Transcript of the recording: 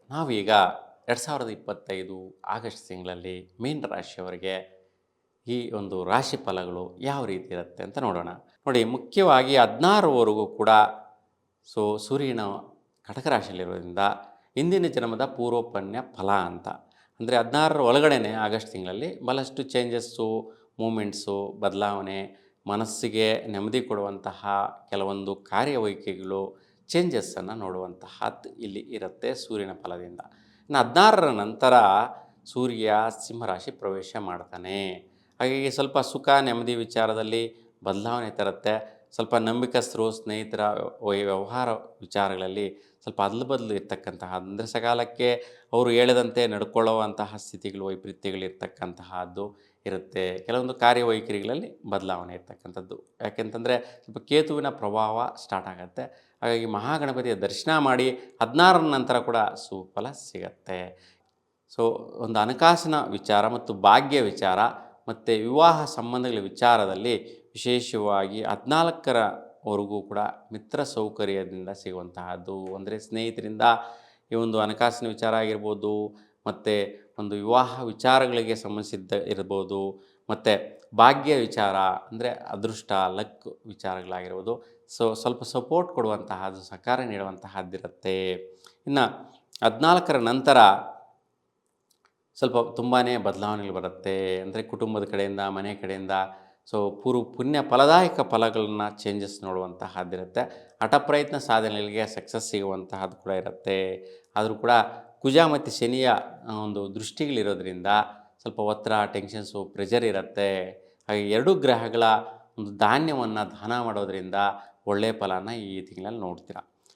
ನಾವೀಗ 2025 ಆಗಸ್ಟ್ ತಿಂಗಳಲ್ಲಿ ಮೀನ ರಾಶಿಯವರಿಗೆ ಈ ಒಂದು ರಾಶಿ ಫಲಗಳು ಯಾವ ರೀತಿ ಇರುತ್ತೆ ಅಂತ ನೋಡೋಣ. ನೋಡಿ, ಮುಖ್ಯವಾಗಿ 16ವರೆಗೂ ಕೂಡ ಸೂರ್ಯನ ಕಟಕ ರಾಶಿಯಲ್ಲಿರೋದ್ರಿಂದ ಇಂದಿನ ಜನ್ಮದ ಪೂರ್ವಪುಣ್ಯ ಫಲ ಅಂತ. ಅಂದರೆ 16ರ ಒಳಗಡೆನೆ ಆಗಸ್ಟ್ ತಿಂಗಳಲ್ಲಿ ಭಾಳಷ್ಟು ಚೇಂಜಸ್ಸು, ಮೂಮೆಂಟ್ಸು, ಬದಲಾವಣೆ, ಮನಸ್ಸಿಗೆ ನೆಮ್ಮದಿ ಕೊಡುವಂತಹ ಕೆಲವೊಂದು ಕಾರ್ಯವೈಖರಿಗಳು, ಚೇಂಜಸ್ಸನ್ನು ನೋಡುವಂತಹದ್ದು ಇಲ್ಲಿ ಇರುತ್ತೆ ಸೂರ್ಯನ ಫಲದಿಂದ. ಇನ್ನು 16ರ ನಂತರ ಸೂರ್ಯ ಸಿಂಹರಾಶಿ ಪ್ರವೇಶ ಮಾಡ್ತಾನೆ. ಹಾಗಾಗಿ ಸ್ವಲ್ಪ ಸುಖ ನೆಮ್ಮದಿ ವಿಚಾರದಲ್ಲಿ ಬದಲಾವಣೆ ತರುತ್ತೆ. ಸ್ವಲ್ಪ ನಂಬಿಕಸ್ಥರು, ಸ್ನೇಹಿತರ ವ್ಯವಹಾರ ವಿಚಾರಗಳಲ್ಲಿ ಸ್ವಲ್ಪ ಬದಲು ಇರ್ತಕ್ಕಂತಹ, ಅಂದರೆ ಸಕಾಲಕ್ಕೆ ಅವರು ಹೇಳಿದಂತೆ ನಡ್ಕೊಳ್ಳುವಂತಹ ಸ್ಥಿತಿಗಳು, ವೈಪರೀತ್ಯಗಳಿರ್ತಕ್ಕಂತಹದ್ದು ಇರುತ್ತೆ. ಕೆಲವೊಂದು ಕಾರ್ಯವೈಖರಿಗಳಲ್ಲಿ ಬದಲಾವಣೆ ಇರ್ತಕ್ಕಂಥದ್ದು. ಯಾಕೆಂತಂದರೆ ಸ್ವಲ್ಪ ಕೇತುವಿನ ಪ್ರಭಾವ ಸ್ಟಾರ್ಟ್ ಆಗುತ್ತೆ. ಹಾಗಾಗಿ ಮಹಾಗಣಪತಿಯ ದರ್ಶನ ಮಾಡಿ 16ರ ನಂತರ ಕೂಡ ಸುಫಲ ಸಿಗತ್ತೆ. ಒಂದು ಹಣಕಾಸಿನ ವಿಚಾರ ಮತ್ತು ಭಾಗ್ಯ ವಿಚಾರ ಮತ್ತು ವಿವಾಹ ಸಂಬಂಧಗಳ ವಿಚಾರದಲ್ಲಿ ವಿಶೇಷವಾಗಿ 14ರವರೆಗೂ ಕೂಡ ಮಿತ್ರ ಸೌಕರ್ಯದಿಂದ ಸಿಗುವಂತಹದ್ದು. ಅಂದರೆ ಸ್ನೇಹಿತರಿಂದ ಈ ಒಂದು ಹಣಕಾಸಿನ ವಿಚಾರ ಆಗಿರ್ಬೋದು, ಮತ್ತು ಒಂದು ವಿವಾಹ ವಿಚಾರಗಳಿಗೆ ಸಂಬಂಧಿಸಿದ್ದ ಇರ್ಬೋದು, ಮತ್ತು ಭಾಗ್ಯ ವಿಚಾರ ಅಂದರೆ ಅದೃಷ್ಟ, ಲಕ್ ವಿಚಾರಗಳಾಗಿರ್ಬೋದು. ಸ್ವಲ್ಪ ಸಪೋರ್ಟ್ ಕೊಡುವಂತಹದ್ದು, ಸಹಕಾರ ನೀಡುವಂತಹದ್ದಿರುತ್ತೆ. ಇನ್ನು 14ರ ನಂತರ ಸ್ವಲ್ಪ ತುಂಬಾ ಬದಲಾವಣೆಗಳು ಬರುತ್ತೆ. ಅಂದರೆ ಕುಟುಂಬದ ಕಡೆಯಿಂದ, ಮನೆ ಕಡೆಯಿಂದ ಪುಣ್ಯ ಫಲದಾಯಕ ಫಲಗಳನ್ನ ಚೇಂಜಸ್ ನೋಡುವಂತಹದ್ದಿರುತ್ತೆ. ಹಠ ಪ್ರಯತ್ನ ಸಾಧನೆಗಳಿಗೆ ಸಕ್ಸಸ್ ಸಿಗುವಂತಹದ್ದು ಕೂಡ ಇರುತ್ತೆ. ಆದರೂ ಕೂಡ ಕುಜ ಮತ್ತು ಶನಿಯ ಒಂದು ದೃಷ್ಟಿಗಳಿರೋದ್ರಿಂದ ಸ್ವಲ್ಪ ಒತ್ತಡ, ಟೆನ್ಷನ್ಸು, ಪ್ರೆಷರ್ ಇರುತ್ತೆ. ಹಾಗೆ 2 ಗ್ರಹಗಳ ಒಂದು ಧಾನ್ಯವನ್ನು ದಾನ ಮಾಡೋದ್ರಿಂದ ಒಳ್ಳೆಯ ಫಲನ ಈ ತಿಂಗಳಲ್ಲಿ ನೋಡ್ತೀರ.